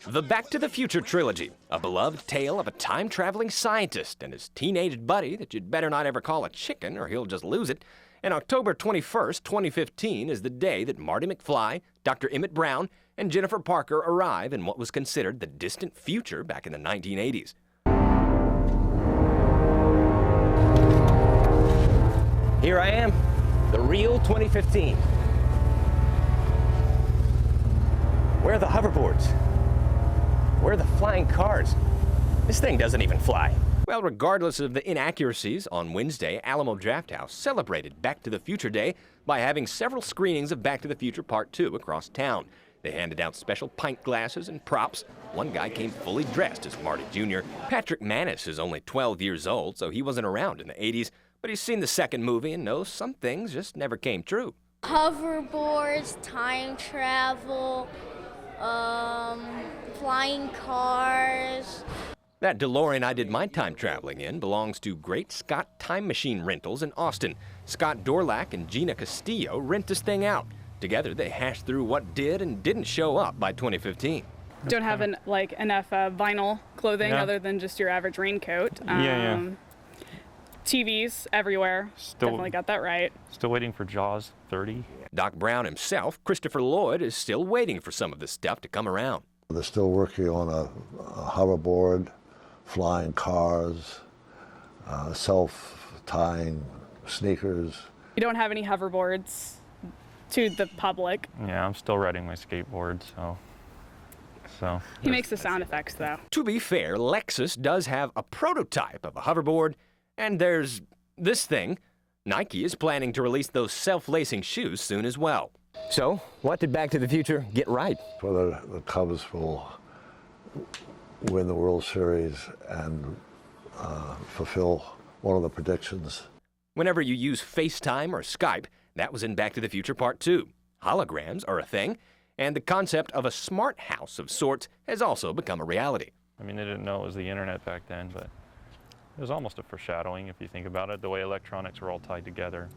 The Back to the Future trilogy, a beloved tale of a time-traveling scientist and his teenage buddy that you'd better not ever call a chicken or he'll just lose it. And October 21st, 2015 is the day that Marty McFly, Dr. Emmett Brown, and Jennifer Parker arrive in what was considered the distant future back in the 1980s. Here I am, the real 2015. Where are the hoverboards? Where are the flying cars? This thing doesn't even fly. Well, regardless of the inaccuracies, on Wednesday, Alamo Drafthouse celebrated Back to the Future Day by having several screenings of Back to the Future Part 2 across town. They handed out special pint glasses and props. One guy came fully dressed as Marty Jr. Patrick Manis is only 12 years old, so he wasn't around in the 80s, but he's seen the second movie and knows some things just never came true. Hoverboards, time travel, flying cars. That DeLorean I did my time traveling in belongs to Great Scott Time Machine Rentals in Austin. Scott Dorlack and Gina Castillo rent this thing out. Together, they hashed through what did and didn't show up by 2015. Don't have enough vinyl clothing other than just your average raincoat. TVs everywhere. Definitely got that right. Still waiting for Jaws 30. Doc Brown himself, Christopher Lloyd, is still waiting for some of this stuff to come around. They're still working on a hoverboard, flying cars, self-tying sneakers. You don't have any hoverboards to the public. Yeah, I'm still riding my skateboard, so. He makes the sound effects, though. To be fair, Lexus does have a prototype of a hoverboard, and there's this thing. Nike is planning to release those self-lacing shoes soon as well. So, what did Back to the Future get right? Whether the Cubs will win the World Series and fulfill one of the predictions. Whenever you use FaceTime or Skype, that was in Back to the Future Part 2. Holograms are a thing, and the concept of a smart house of sorts has also become a reality. I mean, they didn't know it was the internet back then, but it was almost a foreshadowing if you think about it, the way electronics were all tied together.